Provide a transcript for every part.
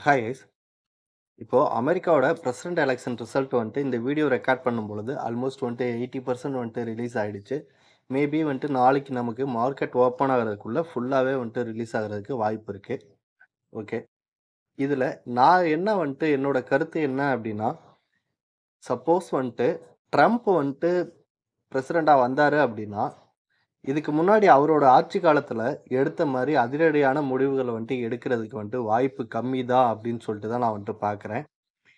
Hi guys. இப்போ அமெரிக்காவோட president election result இந்த வீடியோ ரெக்கார்ட் பண்ணும்பொழுது ஆல்மோஸ்ட் 80% ரிலீஸ் ஆயிடுச்சு. மேபி நாளைக்கு நமக்கு மார்க்கெட் ஓப்பன் ஆகுறதுக்குள்ள ஃபுல்லாவே ரிலீஸ் ஆகுறதுக்கு வாய்ப்பு இருக்கு. ஓகே. இதுல நான் என்ன என்னோட கருத்து என்ன அப்படின்னா, சப்போஸ் ட்ரம்ப் பிரசிடென்ட்டா வந்தாரு அப்படின்னா, இதுக்கு முன்னாடி அவரோட ஆட்சி காலத்துல எடுத்த மாரி அதிரடியான முடிவுகள எடுக்கிறதுக்கு வாய்ப்பு கம்மி தான் அப்படின்னு சொல்லிட்டு தான் நான் பார்க்குறேன்.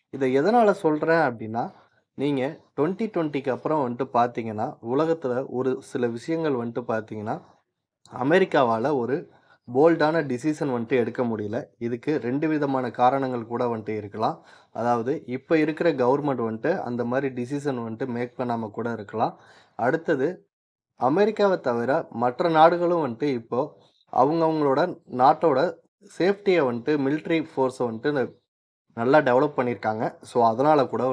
இத எதனால சொல்றேன் அப்டின்னா, நீங்க 2020க்கு அப்புறம் பார்த்தீங்கன்னா, உலகத்துல ஒரு சில விஷயங்கள் பார்த்தீங்கன்னா, அமெரிக்காவால ஒரு போல்டான டிசிஷன் எடுக்க முடியல. இதுக்கு 2 விதமான காரணங்கள் கூட இருக்கலாம். அதாவது இப்ப இருக்கிற கவர்மெண்ட் அந்த மாரி டிசிஷன் மேக் பண்ணாம கூட இருக்கலாம். அடுத்தது அமெரிக்காவ தவிர மற்ற நாடுகளும் இப்போ அவங்கவங்களோட நாட்டோட சேஃப்டிய மிலிட்டரி ஃபோர்ஸ நல்லா டெவலப் பண்ணியிருக்காங்க. ஸோ, அதனால கூட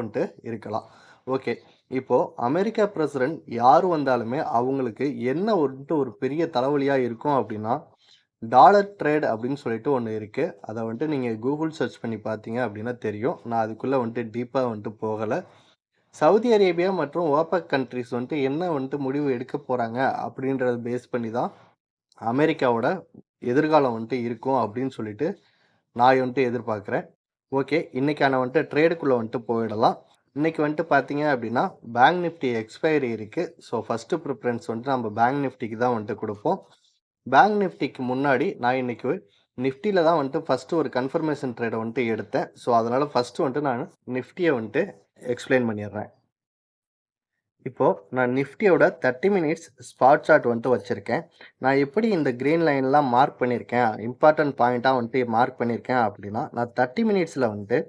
இருக்கலாம். ஓகே. இப்போ அமெரிக்கா பிரசிடென்ட் யார் வந்தாலுமே அவங்களுக்கு என்ன ஒரு பெரிய தலைவலியா இருக்கும் அப்டின்னா, டாலர் ட்ரேட் அப்படின்னு சொல்லிட்டு ஒண்ணு இருக்கு. அத நீங்க கூகுள் சர்ச் பண்ணி பார்த்தீங்க அப்டின்னா தெரியும். நான் அதுக்குள்ள டீப்பா போகல. சவுதி அரேபியா மற்றும் ஓபெக் கண்ட்ரீஸ் என்ன முடிவு எடுக்க போறாங்க அப்படின்றத பேஸ் பண்ணி தான் அமெரிக்காவோட எதிர்காலம் இருக்கும் அப்படின்னு சொல்லிட்டு நான் எதிர்பார்க்கிறேன். ஓகே. இன்னைக்கான ட்ரேடுக்குள்ள போயிடலாம். இன்னைக்கு பார்த்தீங்க அப்படின்னா, பேங்க் நிஃப்டி எக்ஸ்பைரி இருக்கு. ஸோ, ஃபர்ஸ்ட் ப்ரிஃபரன்ஸ் நம்ம பேங்க் நிஃப்டிக்கு தான் குடுப்போம். பேங்க் நிஃப்டிக்கு முன்னாடி நான் இன்னைக்கு நிஃப்டில தான் ஃபர்ஸ்ட் ஒரு கன்ஃபர்மேஷன் ட்ரேட எடுத்தேன். ஸோ, அதனால ஃபர்ஸ்ட் நான் நிஃப்டிய எக்ஸ்பிளைன் பண்ணிடுறேன். இப்போ நான் நிஃப்டியோட 30 மினிட்ஸ் ஸ்பாட் சார்ட் வச்சிருக்கேன். நான் எப்படி இந்த கிரீன் லைன்லாம் மார்க் பண்ணியிருக்கேன், இம்பார்ட்டன்ட் பாயிண்ட்டா மார்க் பண்ணியிருக்கேன் அப்படின்னா, நான் 30 மினிட்ஸ்ல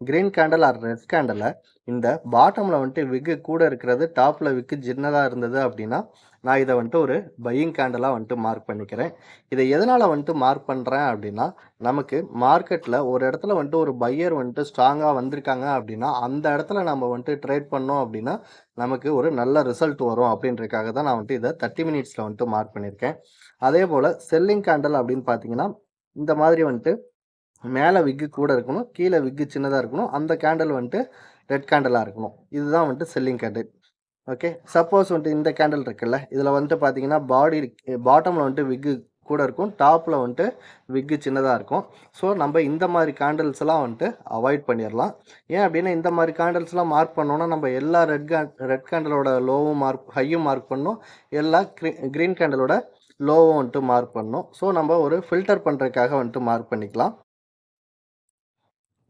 கிரீன் கேண்டில் ஆர் ரெட் கேண்டில்ல இந்த பாட்டம்ல விக்கு கூட இருக்கிறது, டாப்ல விக்கு சின்னதா இருந்தது அப்படின்னா, நான் இதை ஒரு பையிங் கேண்டிலா மார்க் பண்ணிக்கிறேன். இதை எதனால மார்க் பண்றேன் அப்படின்னா, நமக்கு மார்க்கெட்ல ஒரு இடத்துல ஒரு பையர் ஸ்ட்ராங்கா வந்திருக்காங்க அப்படின்னா, அந்த இடத்துல நம்ம ட்ரேட் பண்ணோம் அப்படின்னா, நமக்கு ஒரு நல்ல ரிசல்ட் வரும் அப்படின்றதுக்காக தான் நான் இதை 30 மினிட்ஸ்ல மார்க் பண்ணியிருக்கேன். அதே போல செல்லிங் கேண்டில் அப்படின்னு பார்த்தீங்கன்னா, இந்த மாதிரி மேல விக்கு கூட இருக்கணும், கீழ விக்கு சின்னதா இருக்கணும். அந்த கேண்டில் ரெட் கேண்டிலா இருக்கணும். இதுதான் செல்லிங் கேண்டில். ஓகே. சப்போஸ் இந்த கேண்டில் இருக்குல்ல, இதுல பார்த்தீங்கன்னா, பாட்டம்ல விக்கு கூட இருக்கும், டாப்ல விக்கு சின்னதா இருக்கும். ஸோ, நம்ம இந்த மாரி கேண்டில்ஸ்லாம் அவாய்ட் பண்ணிறலாம். ஏன் அப்படின்னா, இந்த மாரி கேண்டில்ஸ்லாம் மார்க் பண்ணோம்னா, நம்ம எல்லா ரெட் கேண்டிலோட லோவும் ஹையும் மார்க் பண்ணணும். எல்லா கிரீன் கேண்டிலோட லோவும் மார்க் பண்ணணும். ஸோ, நம்ம ஒரு ஃபில்டர் பண்றதுக்காக மார்க் பண்ணிக்கலாம்.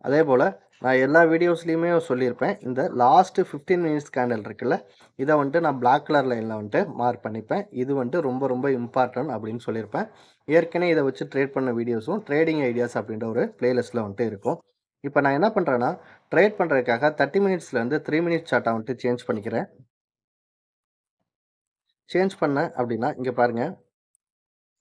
அதே போல் நான் எல்லா வீடியோஸ்லையுமே சொல்லியிருப்பேன். இந்த லாஸ்ட் 15 மினிட்ஸ் கேண்டில் இருக்குல்ல, இதை நான் பிளாக் கலர் லைனில் மார்க் பண்ணிப்பேன். இது ரொம்ப ரொம்ப இம்பார்ட்டன்ட் அப்படின்னு சொல்லியிருப்பேன். ஏற்கனவே இதை வச்சு ட்ரேட் பண்ண வீடியோஸும் ட்ரேடிங் ஐடியாஸ் அப்படின்ற ஒரு பிளேலிஸ்ட்டில் இருக்கும். இப்போ நான் என்ன பண்ணுறேன்னா, ட்ரேட் பண்ணுறதுக்காக 30 மினிட்ஸ்லேருந்து 3 மினிட்ஸ் சார்ட்டை சேஞ்ச் பண்ணிக்கிறேன். சேஞ்ச் பண்ணேன் அப்படின்னா, இங்கே பாருங்கள்,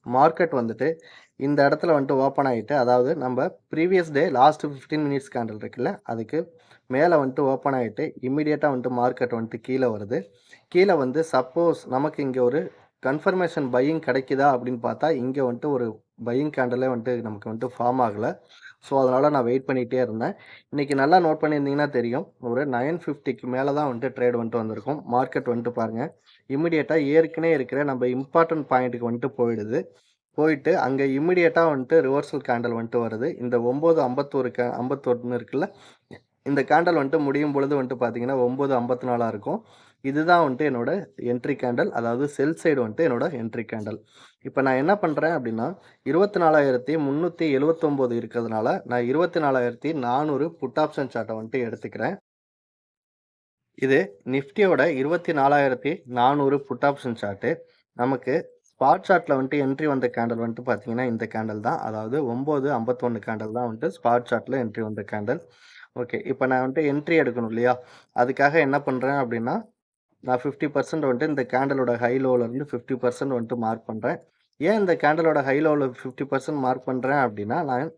மார்க்கெட் இந்த இடத்துல ஓப்பன் ஆகிட்டு, அதாவது நம்ம previous day last 15 minutes candle இருக்குல்ல, அதுக்கு மேலே ஓப்பன் ஆகிட்டு இம்மிடியேட்டாக மார்க்கெட் கீழே வருது. கீழே சப்போஸ் நமக்கு இங்கே ஒரு கன்ஃபர்மேஷன் பையிங் கிடைக்குதா அப்படின்னு பார்த்தா, இங்கே ஒரு பையிங் கேண்டிலே நமக்கு ஃபார்ம் ஆகலை. ஸோ, அதனால் நான் வெயிட் பண்ணிகிட்டே இருந்தேன். இன்றைக்கி நல்லா நோட் பண்ணியிருந்தீங்கன்னா தெரியும், ஒரு 950க்கு மேலே தான் ட்ரேட் வந்திருக்கும். மார்க்கெட் பாருங்கள், இம்மிடியேட்டாக ஏற்கனவே இருக்கிற நம்ம இம்பார்ட்டன்ட் பாயிண்ட்டுக்கு போயிடுது. போயிட்டு அங்கே இம்மிடியேட்டாக ரிவர்சல் கேண்டில் வருது. இந்த 9:51 இருக்குல்ல, இந்த கேண்டில் முடியும் பொழுது பார்த்தீங்கன்னா 9:54 இருக்கும். இதுதான் என்னோட என்ட்ரி கேண்டில், அதாவது செல் சைடு என்னோட என்ட்ரி கேண்டில். இப்போ நான் என்ன பண்ணுறேன் அப்படின்னா, 24,379 இருக்கிறதுனால நான் 24,400 புட் ஆப்ஷன் சார்ட்டை எடுத்துக்கிறேன். இது நிஃப்டியோட 24,400 புட் ஆப்ஷன் சார்ட்டு. நமக்கு ஸ்பாட் சார்ட்ல என்ட்ரி வந்த கேண்டில் பார்த்தீங்கன்னா, இந்த கேண்டில் தான். அதாவது 9:51 கேண்டில் தான் ஸ்பாட் சார்ட்ல என்ட்ரி வந்த கேண்டில். ஓகே. இப்போ நான் என்ட்ரி எடுக்கணும் இல்லையா? அதுக்காக என்ன பண்ணுறேன் அப்படின்னா, நான் 50% இந்த கேண்டிலோட ஹை லோலேருந்து 50% மார்க் பண்ணுறேன். ஏன் இந்த கேண்டிலோட ஹை லோவில் 50% மார்க் பண்ணுறேன் அப்படின்னா, நான்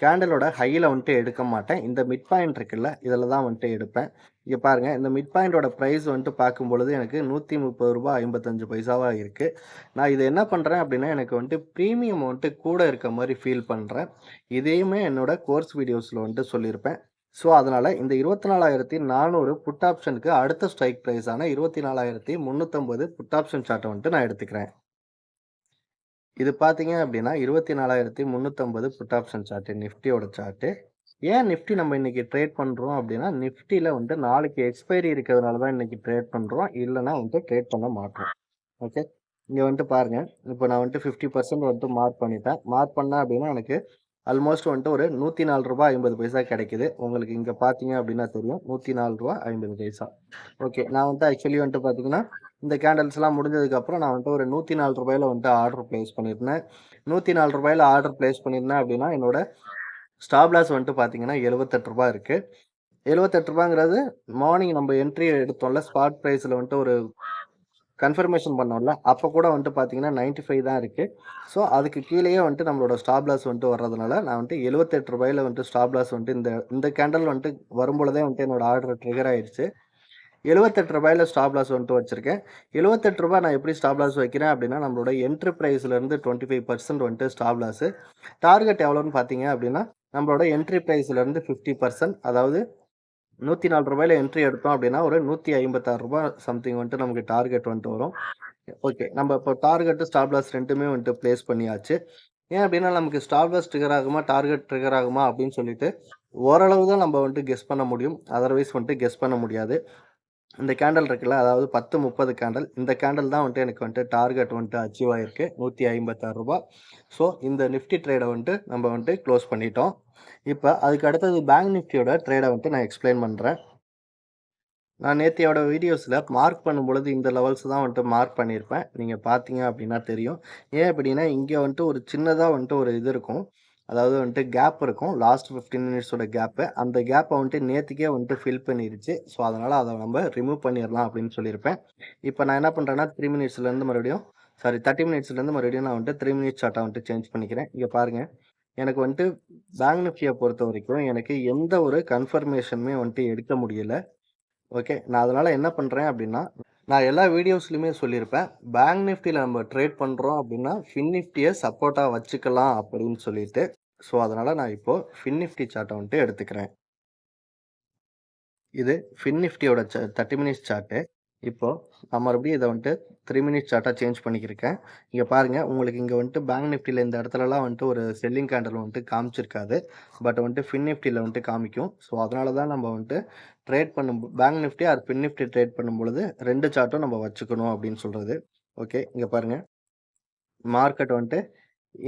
கேண்டிலோட ஹையில் எடுக்க மாட்டேன். இந்த மிட் பாயிண்ட் இருக்குல்ல, இதில் தான் எடுப்பேன். இங்க பாருங்க, இந்த மிட் பாயிண்டோட பிரைஸ் வந்துட்டு பார்க்கும்பொழுது எனக்கு ரூ. 130.55 இருக்கு. நான் இத என்ன பண்றேன் அப்டின்னா, எனக்கு வந்துட்டு பிரீமியம் வந்துட்டு கூட இருக்க மாரி ஃபீல் பண்றேன். இதையுமே என்னோட கோர்ஸ் வீடியோஸ்ல வந்துட்டு சொல்லியிருப்பேன். ஸோ, அதனால இந்த 24,400 புட் ஆப்ஷனுக்கு அடுத்த ஸ்ட்ரைக் பிரைஸான 24,350 புட் ஆப்ஷன் சார்ட்ட வந்துட்டு நான் எடுத்துக்கிறேன். இது பார்த்தீங்க அப்டின்னா, 24,350 புட் ஆப்ஷன் சார்ட் நிஃப்டியோட சார்ட். ஏன் நிஃப்டி நம்ம இன்னைக்கு ட்ரேட் பண்றோம் அப்டின்னா, நிஃப்டில வந்து நாளைக்கு எக்ஸ்பைரி இருக்கிறதுனால தான் இன்னைக்கு ட்ரேட் பண்றோம். இல்லன்னா வந்து ட்ரேட் பண்ண மாட்டோம். ஓகே. இங்க வந்துட்டு பாருங்க. இப்போ நான் வந்துட்டு 50% வந்துட்டு மார்க் பண்ணிட்டேன். மார்க் பண்ணேன் அப்டின்னா, எனக்கு ஆல்மோஸ்ட் வந்துட்டு ஒரு ரூ. 104.50 கிடைக்குது. உங்களுக்கு இங்க பார்த்தீங்க அப்டின்னா தெரியும். ரூ. 104.50. ஓகே. நான் வந்துட்டு ஆக்சுவலி வந்துட்டு பார்த்தீங்கன்னா, இந்த கேண்டில்ஸ்லாம் முடிஞ்சதுக்கப்புறம் நான் வந்துட்டு ஒரு ரூ. 104ல வந்துட்டு ஆர்டர் பிளேஸ் பண்ணியிருந்தேன். ரூ. 104ல ஆர்டர் பிளேஸ் பண்ணியிருந்தேன் அப்டின்னா, என்னோட ஸ்டாப் லாஸ் வந்துட்டு பார்த்தீங்கன்னா ரூ. 78 இருக்கு. ரூ. 78ங்கிறது மார்னிங் நம்ம என்ட்ரி எடுத்தோம்ல, ஸ்பாட் பிரைஸ்ல வந்துட்டு ஒரு கன்ஃபர்மேஷன் பண்ணோம்ல, அப்ப கூட வந்துட்டு பார்த்தீங்கன்னா 95 தான் இருக்கு. ஸோ, அதுக்கு கீழயே வந்துட்டு நம்மளோட ஸ்டாப் லாஸ் வந்துட்டு வர்றதுனால, நான் வந்துட்டு ரூ. 78ல வந்துட்டு ஸ்டாப் லாஸ் வந்துட்டு இந்த இந்த கேண்டில் வந்துட்டு வரும்பொழுதே வந்துட்டு என்னோட ஆர்டர் ட்ரிகர் ஆயிடுச்சு. ரூ. 78ல ஸ்டாப் லாஸ் வந்துட்டு வச்சிருக்கேன். ரூ. 78 நான் எப்படி ஸ்டாப் லாஸ் வைக்கிறேன் அப்படின்னா, நம்மளோட என்ட்ரி பிரைஸ்லேருந்து 25% வந்துட்டு ஸ்டாப் லாஸு. டார்கெட் எவ்வளோன்னு பார்த்தீங்க அப்படின்னா, நம்மளோட என்ட்ரி பிரைஸ்லேருந்து 50% அதாவது ரூ. 104ல என்ட்ரி எடுத்தோம் அப்படின்னா, ஒரு ரூ. 156 சம்திங் வந்துட்டு நமக்கு டார்கெட் வந்துட்டு வரும். ஓகே. நம்ம இப்போ டார்கெட், ஸ்டாப் லாஸ் 2மே வந்துட்டு பிளேஸ் பண்ணியாச்சு. ஏன் அப்படின்னா, நமக்கு ஸ்டாப் லாஸ் ட்ரிகர் ஆகுமா, டார்கெட் ட்ரிகர் ஆகுமா அப்படின்னு சொல்லிட்டு, ஓரளவு தான் நம்ம வந்துட்டு கெஸ் பண்ண முடியும். அதர்வைஸ் வந்துட்டு கெஸ் பண்ண முடியாது. இந்த கேண்டில் இருக்குல்ல, அதாவது 10:30 கேண்டில். இந்த கேண்டில் தான் வந்துட்டு எனக்கு வந்துட்டு டார்கெட் வந்துட்டு அச்சீவ் ஆயிருக்கு. ரூ. 156. ஸோ, இந்த நிஃப்டி ட்ரேட வந்துட்டு நம்ம வந்துட்டு க்ளோஸ் பண்ணிட்டோம். இப்ப அதுக்கு அடுத்தது பேங்க் நிஃப்டியோட ட்ரேட வந்துட்டு நான் எக்ஸ்பிளைன் பண்றேன். நான் நேத்தியோட வீடியோஸ்ல மார்க் பண்ணும்பொழுது இந்த லெவல்ஸ் தான் வந்துட்டு மார்க் பண்ணியிருப்பேன். நீங்க பார்த்தீங்க அப்படின்னா தெரியும். ஏன் அப்படின்னா, இங்க வந்துட்டு ஒரு சின்னதா வந்துட்டு ஒரு இது இருக்கும். அதாவது வந்துட்டு கேப் இருக்கும். லாஸ்ட் 15 மினிட்ஸோட கேப்பு. அந்த கேப்ப வந்துட்டு நேத்திக்கே வந்துட்டு ஃபில் பண்ணிருச்சு. ஸோ, அதனால அத நம்ம ரிமூவ் பண்ணிறலாம் அப்படின்னு சொல்லியிருப்பேன். இப்ப நான் என்ன பண்றேன்னா, 3 மினிட்ஸ்லேருந்து மறுபடியும் 30 மினிட்ஸ்லேருந்து மறுபடியும் நான் வந்துட்டு 3 மினிட்ஸ் சார்ட்ட வந்துட்டு சேஞ்ச் பண்ணிக்கிறேன். இங்க பாருங்க. எனக்கு வந்துட்டு பேங்க் நிஃப்டிய பொறுத்தவரைக்கும் எனக்கு எந்த ஒரு கன்ஃபர்மேஷனுமே வந்துட்டு எடுக்க முடியல. ஓகே. நான் அதனால என்ன பண்றேன் அப்டின்னா, நான் எல்லா வீடியோஸ்லயுமே சொல்லியிருப்பேன். பேங்க் நிஃப்டில நம்ம ட்ரேட் பண்றோம் அப்டின்னா, ஃபின் நிஃப்டிய சப்போர்ட்டா வச்சுக்கலாம் அப்படின்னு சொல்லிட்டு. ஸோ, அதனால நான் இப்போ ஃபின் நிஃப்டி சார்ட்ட வந்துட்டு எடுத்துக்கிறேன். இது ஃபின் நிஃப்டியோட 30 மினிட்ஸ் சார்ட்டு. இப்போ நான் மறுபடியும் இத வந்துட்டு 3 மினிட்ஸ் சார்ட்டா சேஞ்ச் பண்ணிக்கிருக்கேன். இங்க பாருங்க, உங்களுக்கு இங்க வந்துட்டு பேங்க் நிஃப்டில இந்த இடத்துலலாம் வந்துட்டு ஒரு செல்லிங் கேண்டில் வந்துட்டு காமிச்சிருக்காது. பட் வந்துட்டு ஃபின் நிஃப்டில வந்துட்டு காமிக்கும். ஸோ, அதனால தான் நம்ம வந்துட்டு trade bank Nifty or fin Nifty trade பண்ணும்பொழுது 2 சார்ட்டும் நம்ம வச்சுக்கணும் அப்படின்னு சொல்றது. ஓகே. இங்க பாருங்க. மார்க்கெட் வந்துட்டு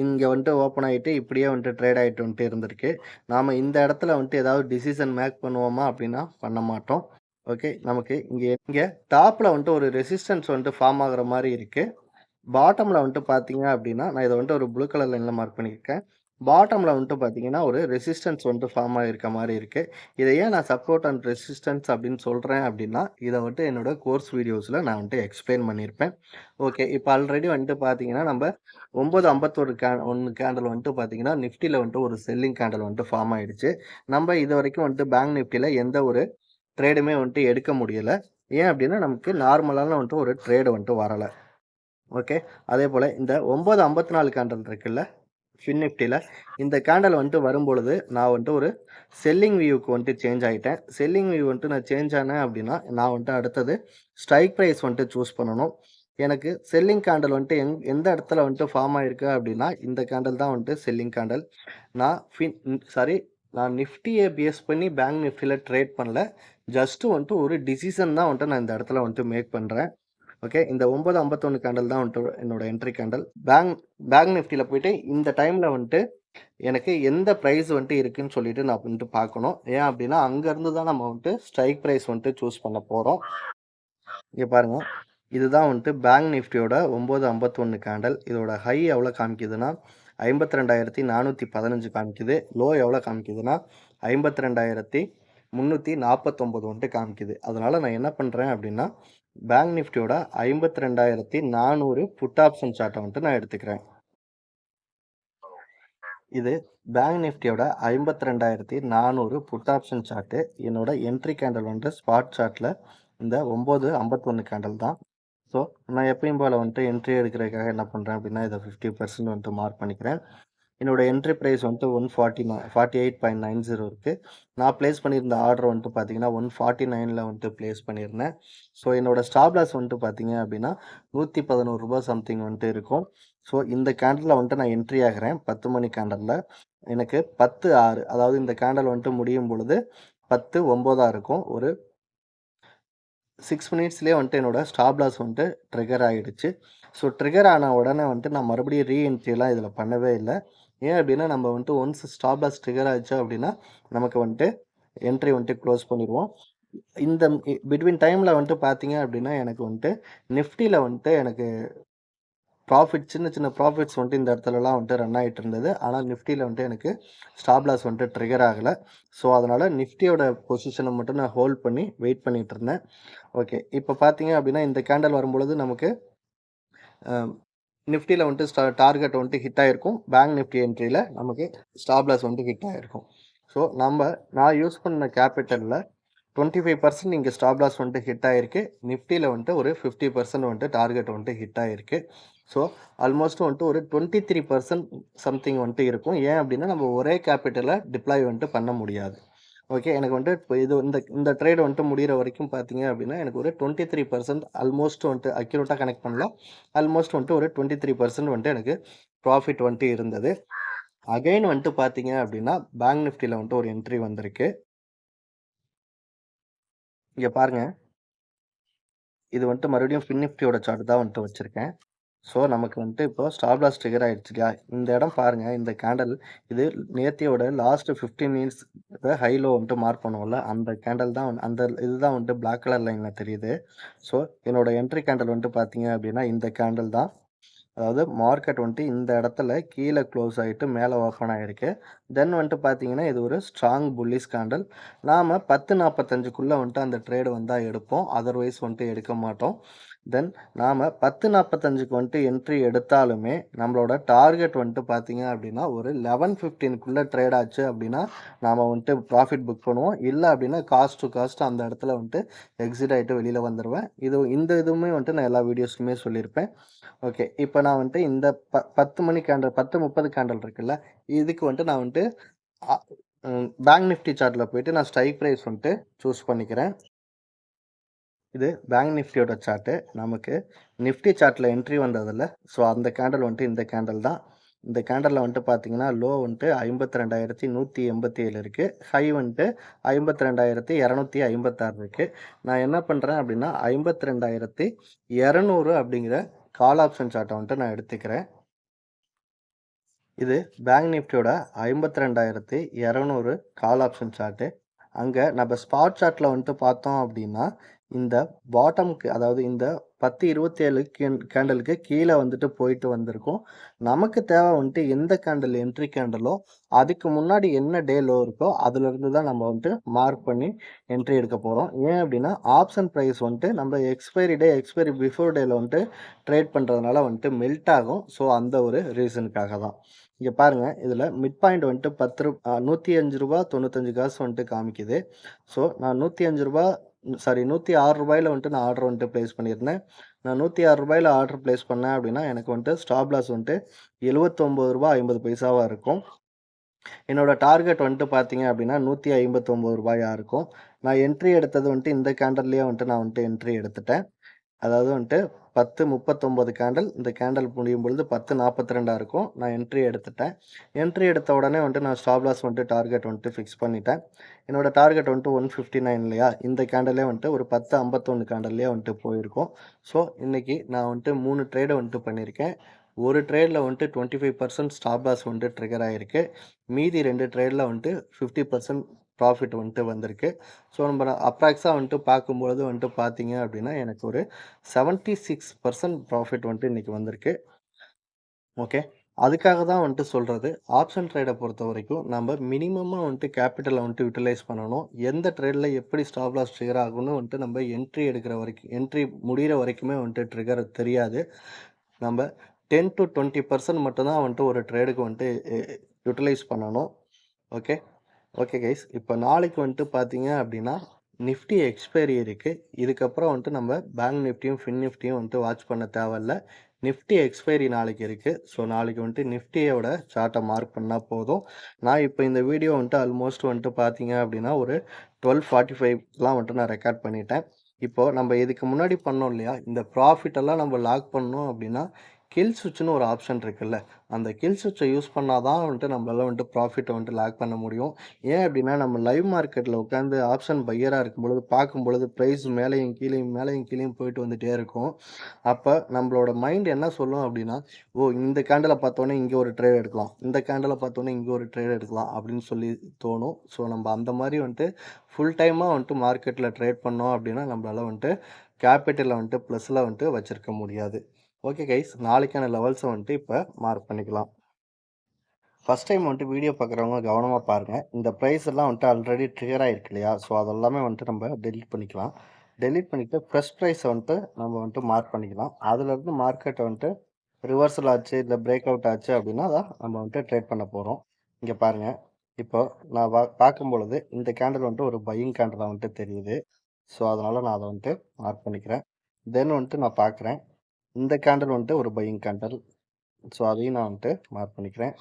இங்க வந்துட்டு ஓப்பன் ஆயிட்டு, இப்படியே வந்துட்டு ட்ரேட் ஆயிட்டு வந்துட்டு இருந்திருக்கு. நாம இந்த இடத்துல வந்துட்டு ஏதாவது டிசிஷன் மேக் பண்ணுவோமா அப்படின்னா, பண்ண மாட்டோம். ஓகே. நமக்கு இங்க இங்க டாப்ல வந்துட்டு ஒரு ரெசிஸ்டன்ஸ் வந்துட்டு ஃபார்ம் ஆகுற மாரி இருக்கு. பாட்டம்ல வந்துட்டு பார்த்தீங்க அப்படின்னா, நான் இத வந்துட்டு ஒரு ப்ளூ கலர் லைன்ல மார்க் பண்ணியிருக்கேன். பாட்டம்ல வந்துட்டு பார்த்தீங்கன்னா, ஒரு ரெசிஸ்டன்ஸ் வந்துட்டு ஃபார்ம் ஆகியிருக்க மாரி இருக்கு. இத ஏன் நான் சப்போர்ட் அண்ட் ரெசிஸ்டன்ஸ் அப்படின்னு சொல்றேன் அப்படின்னா, இத வந்துட்டு என்னோட கோர்ஸ் வீடியோஸ்ல நான் வந்துட்டு எக்ஸ்பிளைன் பண்ணியிருப்பேன். ஓகே. இப்ப ஆல்ரெடி வந்துட்டு பார்த்தீங்கன்னா, நம்ப 9:51 1 கேண்டில் வந்துட்டு பார்த்தீங்கன்னா, நிஃப்டில வந்துட்டு ஒரு செல்லிங் கேண்டில் வந்துட்டு ஃபார்ம் ஆயிடுச்சு. நம்ப இதுவரைக்கும் வந்துட்டு பேங்க் நிஃப்டில எந்த ஒரு ட்ரேடுமே வந்துட்டு எடுக்க முடியல. ஏன் அப்படின்னா, நமக்கு நார்மலான வந்துட்டு ஒரு ட்ரேடு வந்துட்டு வரல. ஓகே. அதேபோல இந்த 9:54 கேண்டில் இருக்குல்ல, ஃபின் நிஃப்டில இந்த கேண்டில் வந்துட்டு வரும்பொழுது, நான் வந்துட்டு ஒரு செல்லிங் வியூக்கு வந்துட்டு சேஞ்ச் ஆயிட்டேன். செல்லிங் வியூ வந்துட்டு நான் சேஞ்ச் ஆனேன் அப்படின்னா, நான் வந்துட்டு அடுத்தது ஸ்ட்ரைக் பிரைஸ் வந்துட்டு சூஸ் பண்ணணும். எனக்கு செல்லிங் கேண்டில் வந்துட்டு எந்த இடத்துல வந்துட்டு ஃபார்ம் ஆயிருக்கு அப்படின்னா, இந்த கேண்டில் தான் வந்துட்டு செல்லிங் கேண்டில். நான் சாரி, நான் நிஃப்டிய பேஸ் பண்ணி பேங்க் நிஃப்டில ட்ரேட் பண்ணல. ஜஸ்ட் வந்துட்டு ஒரு டிசிஷன் தான் வந்துட்டு நான் இந்த இடத்துல வந்துட்டு மேக் பண்றேன். ஓகே. இந்த 9:51 கேண்டில் தான் வந்துட்டு என்னோட என்ட்ரி கேண்டில். பேங்க் பேங்க் நிஃப்டில போயிட்டு இந்த டைம்ல வந்துட்டு எனக்கு எந்த பிரைஸ் வந்துட்டு இருக்குன்னு சொல்லிட்டு நான் வந்துட்டு பார்க்கணும். ஏன் அப்டின்னா, அங்கருந்து தான் நம்ம வந்துட்டு ஸ்ட்ரைக் பிரைஸ் வந்துட்டு சூஸ் பண்ண போறோம். இங்க பாருங்க. இதுதான் வந்துட்டு பேங்க் நிஃப்டியோட 9:51 கேண்டில். இதோட ஹை எவ்வளோ காமிக்குதுன்னா, 52,415 காமிக்குது. லோ எவ்வளோ காமிக்குதுன்னா, 52,349 வந்துட்டு காமிக்குது. அதனால நான் என்ன பண்றேன் அப்டின்னா, பேங்க் நிஃப்டியோட 52,400 புட் ஆப்ஷன் சார்ட்ட வந்துட்டு நான் எடுத்துக்கிறேன். இது பேங்க் நிஃப்டியோட 52,400 புட் ஆப்ஷன் சார்ட்டு. என்னோட என்ட்ரி கேண்டில் வந்துட்டு ஸ்பாட் சார்ட்ல இந்த 9:51 கேண்டில் தான். ஸோ, நான் எப்பயும் போல வந்துட்டு என்ட்ரி எடுக்கிறதுக்காக என்ன பண்றேன் அப்படின்னா, இத 50% வந்துட்டு மார்க் பண்ணிக்கிறேன். என்னோட என்ட்ரி பிரைஸ் வந்துட்டு 148.90 இருக்கு. நான் பிளேஸ் பண்ணியிருந்த ஆர்டர் வந்துட்டு பார்த்தீங்கன்னா, 149ல வந்துட்டு பிளேஸ் பண்ணியிருந்தேன். ஸோ, என்னோட ஸ்டாப் லாஸ் வந்துட்டு பார்த்தீங்க அப்படின்னா, ரூ. 111 சம்திங் வந்துட்டு இருக்கும். ஸோ, இந்த கேண்டில்ல வந்துட்டு நான் என்ட்ரி ஆகுறேன். 10 மணி கேண்டில்ல. எனக்கு 10:06 அதாவது இந்த கேண்டில் வந்துட்டு முடியும் பொழுது 10:09 இருக்கும். ஒரு 6 மினிட்ஸ்லயே வந்துட்டு என்னோட ஸ்டாப் லாஸ் வந்துட்டு ட்ரிகர் ஆயிடுச்சு. ஸோ ட்ரிகர் ஆன உடனே வந்துட்டு நான் மறுபடியும் ரீஎன்ட்ரிலாம் இதில பண்ணவே இல்ல. ஏன் அப்டின்னா, நம்ம வந்துட்டு ஒன்ஸ் ஸ்டாப் லாஸ் ட்ரிகர் ஆச்சு அப்டின்னா, நமக்கு வந்துட்டு என்ட்ரி வந்துட்டு க்ளோஸ் பண்ணிருவோம். இந்த பிட்வீன் டைம்ல வந்துட்டு பார்த்தீங்க அப்டின்னா, எனக்கு வந்துட்டு நிஃப்டில வந்துட்டு எனக்கு சின்ன சின்ன ப்ராஃபிட்ஸ் வந்துட்டு இந்த இடத்துலலாம் வந்துட்டு ரன் ஆயிட்டு இருந்தது. ஆனா நிஃப்டில வந்துட்டு எனக்கு ஸ்டாப் லாஸ் வந்துட்டு ட்ரிகர் ஆகல. ஸோ அதனால நிஃப்டியோட பொசிஷன மட்டும் நான் ஹோல்ட் பண்ணி வெயிட் பண்ணிட்டு இருந்தேன். ஓகே. இப்ப பார்த்தீங்க அப்டின்னா, இந்த கேண்டில் வரும்பொழுது நமக்கு அ நிஃப்டில வந்துட்டு டார்கெட் வந்துட்டு ஹிட் ஆயிருக்கும். பேங்க் நிஃப்டி என்ட்ரில நமக்கு ஸ்டாப் லாஸ் வந்துட்டு ஹிட் ஆயிருக்கும். ஸோ நான் யூஸ் பண்ண கேப்பிட்டல்ல 25% இங்க ஸ்டாப் லாஸ் வந்துட்டு ஹிட் ஆயிருக்கு. நிஃப்டில வந்துட்டு ஒரு 50% வந்துட்டு டார்கெட் வந்துட்டு ஹிட் ஆயிருக்கு. ஸோ ஆல்மோஸ்ட் வந்துட்டு ஒரு 23% சம்திங் வந்துட்டு இருக்கும். ஏன் அப்டின்னா, நம்ம ஒரே கேப்பிட்டல டிப்ளாய் வந்துட்டு பண்ண முடியாது. ஓகே. எனக்கு வந்துட்டு இப்போ இது இந்த இந்த ட்ரேட் வந்துட்டு முடியிற வரைக்கும் பார்த்தீங்க அப்டின்னா, எனக்கு ஒரு 23% ஆல்மோஸ்ட் வந்துட்டு அக்யூரேட்டா கனெக்ட் பண்ணல. ஆல்மோஸ்ட் வந்துட்டு ஒரு 23% வந்துட்டு எனக்கு ப்ராஃபிட் வந்துட்டு இருந்தது. அகைன் வந்துட்டு பார்த்தீங்க அப்டின்னா, பேங்க் நிஃப்டில வந்துட்டு ஒரு என்ட்ரி வந்திருக்கு. இங்க பாருங்க. இது வந்துட்டு மறுபடியும் ஃபின் நிஃப்டியோட சார்ட் தான் வந்துட்டு வச்சிருக்கேன். ஸோ, நமக்கு வந்துட்டு இப்போ ஸ்டாப் லாஸ் ட்ரிகர் ஆயிடுச்சு இல்லையா? இந்த இடம் பாருங்க. இந்த கேண்டில் இது நேத்தியோட லாஸ்ட் 15 மினிட்ஸ் ஹை லோ வந்துட்டு மார்க் பண்ணுவோம்ல, அந்த கேண்டில் தான் அந்த இதுதான் வந்துட்டு பிளாக் கலர் லைன்ல தெரியுது. ஸோ, என்னோட என்ட்ரி கேண்டில் வந்துட்டு பார்த்தீங்க அப்படின்னா, இந்த கேண்டில் தான். அதாவது மார்க்கெட் வந்துட்டு இந்த இடத்துல கீழ க்ளோஸ் ஆயிட்டு மேல ஓப்பன் ஆயிருக்கு. தென் வந்துட்டு பார்த்தீங்கன்னா, இது ஒரு ஸ்ட்ராங் புல்லிஷ் கேண்டில். நாம 10:45க்குள்ள வந்துட்டு அந்த ட்ரேட் வந்தா எடுப்போம். அதர்வைஸ் வந்துட்டு எடுக்க மாட்டோம். தென் நாம 10:45க்கு வந்துட்டு என்ட்ரி எடுத்தாலுமே, நம்மளோட டார்கெட் வந்துட்டு பார்த்தீங்க அப்படின்னா, ஒரு 11:15க்குள்ள ட்ரேட் ஆச்சு அப்படின்னா, நாம வந்துட்டு ப்ராஃபிட் புக் பண்ணுவோம். இல்ல அப்படின்னா காஸ்ட் டூ காஸ்ட் அந்த இடத்துல வந்துட்டு எக்ஸிட் ஆயிட்டு வெளியில வந்துருவேன். இந்த இதுவுமே வந்துட்டு நான் எல்லா வீடியோஸ்லயுமே சொல்லியிருப்பேன். ஓகே. இப்ப நான் வந்துட்டு இந்த 10 மணி கேண்டில் 10:30 கேண்டில் இருக்குல்ல, இதுக்கு வந்துட்டு நான் வந்துட்டு அ பேங்க் நிஃப்டி சார்ட்ல போயிட்டு நான் ஸ்ட்ரைக் பிரைஸ் வந்துட்டு சூஸ் பண்ணிக்கிறேன். இது பேங்க் நிஃப்டியோட சார்ட்டு. நமக்கு நிஃப்டி சார்ட்ல என்ட்ரி வந்ததில்ல. ஸோ அந்த கேண்டில் வந்துட்டு இந்த கேண்டில் தான். இந்த கேண்டில்ல வந்துட்டு பார்த்தீங்கன்னா, லோ வந்துட்டு 52,187 இருக்கு. ஹை வந்துட்டு 52,256 இருக்கு. நான் என்ன பண்றேன் அப்படின்னா, 52,200 அப்படிங்கிற கால் ஆப்ஷன் சார்ட்ட வந்துட்டு நான் எடுத்துக்கிறேன். இது பேங்க் நிஃப்டியோட 52,200 கால் ஆப்ஷன் சார்ட்டு. அங்க நம்ம ஸ்பாட் சார்ட்ல வந்துட்டு பார்த்தோம் அப்படின்னா, இந்த பாட்டம்க்கு அதாவது இந்த 10:27 கேண்டலுக்கு கீழ வந்துட்டு போயிட்டு வந்திருக்கும். நமக்கு தேவை வந்துட்டு எந்த கேண்டில் என்ட்ரி கேண்டிலோ, அதுக்கு முன்னாடி என்ன டே லோ இருக்கோ, அதிலிருந்து தான் நம்ம வந்துட்டு மார்க் பண்ணி என்ட்ரி எடுக்க போறோம். ஏன் அப்படின்னா, ஆப்ஷன் பிரைஸ் வந்துட்டு நம்ம எக்ஸ்பைரி பிஃபோர் டேல வந்துட்டு ட்ரேட் பண்றதுனால வந்துட்டு மெல்ட் ஆகும். ஸோ அந்த ஒரு ரீசனுக்காக தான். இங்க பாருங்க. இதுல மிட் பாயிண்ட் வந்துட்டு ரூ. 105.95 வந்துட்டு காமிக்குது. ஸோ நான் ரூ. 105 சாரி ரூ. 106ல வந்துட்டு நான் ஆர்டர் வந்துட்டு பிளேஸ் பண்ணியிருந்தேன். நான் ரூ. 106ல ஆர்டர் பிளேஸ் பண்ணேன் அப்படின்னா, எனக்கு வந்துட்டு ஸ்டாப் லாஸ் வந்துட்டு ரூ. 79.50 இருக்கும். என்னோட டார்கெட் வந்துட்டு பார்த்தீங்க அப்படின்னா, ரூ. 159 இருக்கும். நான் என்ட்ரி எடுத்தது வந்துட்டு இந்த கேண்டல்லயே வந்துட்டு நான் வந்துட்டு என்ட்ரி எடுத்துட்டேன். அதாவது வந்துட்டு 10:39 கேண்டில். இந்த கேண்டில் முடியும் பொழுது 10:42 இருக்கும். நான் என்ட்ரி எடுத்துட்டேன். என்ட்ரி எடுத்த உடனே வந்துட்டு நான் ஸ்டாப் லாஸ் வந்துட்டு டார்கெட் வந்துட்டு ஃபிக்ஸ் பண்ணிட்டேன். என்னோட டார்கெட் வந்துட்டு 159 இல்லையா? இந்த கேண்டிலே வந்துட்டு ஒரு 10:51 கேண்டில்லயே வந்துட்டு போயிருக்கும். ஸோ, இன்னைக்கு நான் வந்துட்டு 3 ட்ரேடு வந்துட்டு பண்ணியிருக்கேன். ஒரு ட்ரேட்ல வந்துட்டு 25% ஸ்டாப் லாஸ் வந்துட்டு ட்ரிகர் ஆயிருக்கு. மீதி 2 ட்ரேட்ல வந்துட்டு 50% ப்ராஃபிட் வந்துட்டு வந்திருக்கு. ஸோ, நம்ம அப்ராக்ஸா வந்துட்டு பார்க்கும்பொழுது வந்துட்டு பார்த்தீங்க அப்படின்னா, எனக்கு ஒரு 76% ப்ராஃபிட் வந்துட்டு இன்னைக்கு வந்திருக்கு. ஓகே. அதுக்காக தான் வந்துட்டு சொல்றது. ஆப்ஷன் ட்ரேட பொறுத்தவரைக்கும் நம்ம மினிமமா வந்துட்டு கேப்பிட்டல வந்துட்டு யுட்டிலைஸ் பண்ணணும். எந்த ட்ரேட்ல எப்படி ஸ்டாப் லாஸ் ட்ரிகர் ஆகும்னு வந்துட்டு நம்ம என்ட்ரி முடியிற வரைக்குமே வந்துட்டு ட்ரிகர் தெரியாது. நம்ம 10 to 20% மட்டும் தான் வந்துட்டு ஒரு ட்ரேடுக்கு வந்துட்டு யுட்டிலைஸ் பண்ணணும். ஓகே. Okay guys. இப்ப நாளைக்கு வந்துட்டு பார்த்தீங்க அப்டின்னா, நிஃப்டி எக்ஸ்பைரி இருக்கு. இதுக்கப்புறம் வந்துட்டு நம்ம பேங்க் நிஃப்டியும், ஃபின் நிஃப்டியும் வந்துட்டு வாட்ச் பண்ண தேவையில்ல. நிஃப்டி எக்ஸ்பைரி நாளைக்கு இருக்கு. ஸோ நாளைக்கு வந்துட்டு நிஃப்டியோட சார்ட்ட மார்க் பண்ணா போதும். நான் இப்ப இந்த வீடியோ வந்துட்டு ஆல்மோஸ்ட் வந்துட்டு பார்த்தீங்க அப்டின்னா, ஒரு 12:45லாம் வந்துட்டு நான் ரெக்கார்ட் பண்ணிட்டேன். இப்போ நம்ம இதுக்கு முன்னாடி பண்ணோம் இல்லையா? இந்த ப்ராஃபிட் எல்லாம் நம்ம லாக் பண்ணோம் அப்டின்னா, கில் ஸ்விட்ச்ன்னு ஒரு ஆப்ஷன் இருக்குல்ல. அந்த கில் ஸ்விட்ச யூஸ் பண்ணா தான் வந்துட்டு நம்மளால வந்துட்டு ப்ராஃபிட்ட வந்துட்டு லாக் பண்ண முடியும். ஏன் அப்டின்னா, நம்ம லைவ் மார்க்கெட்ல உட்காந்து ஆப்ஷன் பையரா இருக்கும்பொழுது பார்க்கும்பொழுது பிரைஸ் மேலேயும் கீழயும், மேலேயும் கீழயும் போயிட்டு வந்துட்டே இருக்கும். அப்ப நம்மளோட மைண்ட் என்ன சொல்லும் அப்டின்னா, ஓ! இந்த கேண்டில பார்த்தோனே இங்க ஒரு ட்ரேட் எடுக்கலாம். இந்த கேண்டில பார்த்தோனே இங்க ஒரு ட்ரேட் எடுக்கலாம் அப்டின்னு சொல்லி தோணும். ஸோ நம்ம அந்த மாரி வந்துட்டு ஃபுல் டைமா வந்துட்டு மார்க்கெட்ல ட்ரேட் பண்ணோம் அப்டின்னா, நம்மளால வந்துட்டு கேபிட்டல வந்துட்டு ப்ளஸ்ல வந்துட்டு வச்சிருக்க முடியாது. Okay guys. நாளைக்கான லெவல்ஸ வந்துட்டு இப்ப மார்க் பண்ணிக்கலாம். ஃபர்ஸ்ட் டைம் வந்துட்டு வீடியோ பார்க்குறவங்க கவனமா பாருங்க. இந்த பிரைஸ் எல்லாம் வந்துட்டு ஆல்ரெடி ட்ரிகர் ஆயிருக்கு இல்லையா? ஸோ அதெல்லாமே வந்துட்டு நம்ம டெலீட் பண்ணிக்கலாம். டெலீட் பண்ணிட்டு ஃப்ரெஷ் பிரைஸ வந்துட்டு நம்ம வந்துட்டு மார்க் பண்ணிக்கலாம். அதுலருந்து மார்க்கெட் வந்துட்டு ரிவர்சல் ஆச்சு, இல்ல பிரேக் அவுட் ஆச்சு அப்படின்னா தான் நம்ம வந்துட்டு ட்ரேட் பண்ண போறோம். இங்க பாருங்க. இப்போ நான் பார்க்கும்பொழுது இந்த கேண்டில் வந்துட்டு ஒரு பையிங் கேண்டிலா வந்துட்டு தெரியுது. ஸோ அதனால நான் அத வந்துட்டு மார்க் பண்ணிக்கிறேன். தென் வந்துட்டு நான் பார்க்குறேன். இந்த கேண்டில் வந்துட்டு ஒரு பையிங் கேண்டில். ஸோ அதையும் நான் வந்துட்டு மார்க் பண்ணிக்கிறேன்.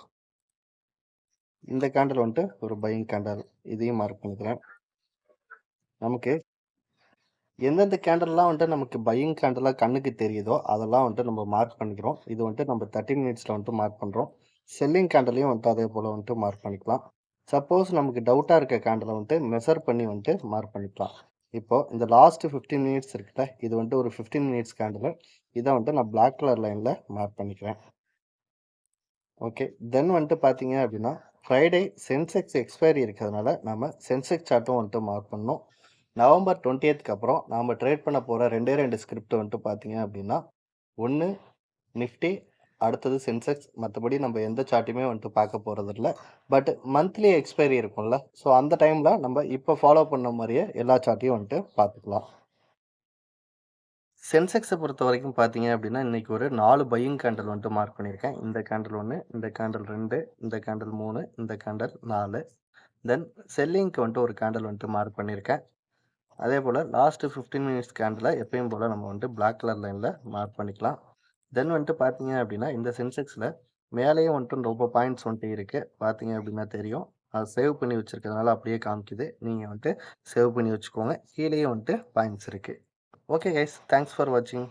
இந்த கேண்டில் வந்துட்டு ஒரு பையிங் கேண்டில். இதையும் மார்க் பண்ணிக்கிறேன். நமக்கு எந்தெந்த கேண்டில்லாம் வந்துட்டு நமக்கு பையிங் கேண்டிலா கண்ணுக்கு தெரியுதோ, அதெல்லாம் வந்துட்டு நம்ம மார்க் பண்ணிக்கிறோம். இது வந்துட்டு நம்ம 30 மினிட்ஸ்ல வந்துட்டு மார்க் பண்றோம். செல்லிங் கேண்டிலையும் வந்துட்டு அதே போல வந்துட்டு மார்க் பண்ணிக்கலாம். சப்போஸ் நமக்கு டவுட்டா இருக்க கேண்டில வந்துட்டு மெஷர் பண்ணி வந்துட்டு மார்க் பண்ணிக்கலாம். இப்போ இந்த லாஸ்ட் 15 மினிட்ஸ் இருக்குல்ல, இது வந்துட்டு ஒரு 15 மினிட்ஸ் கேண்டிலு. இத வந்துட்டு நான் பிளாக் கலர் லைன்ல மார்க் பண்ணிக்கிறேன். ஓகே. தென் வந்துட்டு பார்த்தீங்க அப்படின்னா, ஃப்ரைடே சென்செக்ஸ் எக்ஸ்பைரி இருக்கிறதுனால, நம்ம சென்செக்ஸ் சார்ட்டும் வந்துட்டு மார்க் பண்ணணும். நவம்பர் 20க்கு அப்புறம் நாம ட்ரேட் பண்ண போற 2 ஸ்கிரிப்ட் வந்துட்டு பார்த்தீங்க அப்படின்னா, ஒண்ணு நிஃப்டி, அடுத்தது சென்செக்ஸ். மத்தபடி நம்ம எந்த சார்ட்டையுமே வந்துட்டு பார்க்க போறதில்ல. பட் மந்த்லி எக்ஸ்பைரி இருக்கும்ல, ஸோ அந்த டைம்ல நம்ம இப்ப ஃபாலோ பண்ண மாரியே எல்லா சார்ட்டையும் வந்துட்டு பார்த்துக்கலாம். சென்செக்ஸ பொறுத்தவரைக்கும் பார்த்தீங்க அப்படின்னா, இன்னைக்கு ஒரு 4 பையிங் கேண்டில் வந்துட்டு மார்க் பண்ணியிருக்கேன். இந்த கேண்டில் 1, இந்த கேண்டில் 2, இந்த கேண்டில் 3, இந்த கேண்டில் 4. தென் செல்லிங்க்கு வந்துட்டு ஒரு கேண்டில் வந்துட்டு மார்க் பண்ணியிருக்கேன். அதேபோல லாஸ்ட் 15 மினிட்ஸ் கேண்டில எப்பயும் போல நம்ம வந்துட்டு பிளாக் கலர் லைன்ல மார்க் பண்ணிக்கலாம். தென் வந்துட்டு பார்த்தீங்க அப்படின்னா, இந்த சென்செக்ஸ்ல மேலேயும் வந்துட்டு ரொம்ப பாயிண்ட்ஸ் வந்துட்டு இருக்கு. பார்த்தீங்க அப்படின்னா தெரியும். அது சேவ் பண்ணி வச்சிருக்கிறதுனால அப்படியே காமிக்குது. நீங்க வந்துட்டு சேவ் பண்ணி வச்சுக்கோங்க. கீழேயும் வந்துட்டு பாயிண்ட்ஸ் இருக்கு. Okay guys. தேங்க்ஸ் ஃபார் வாட்சிங்.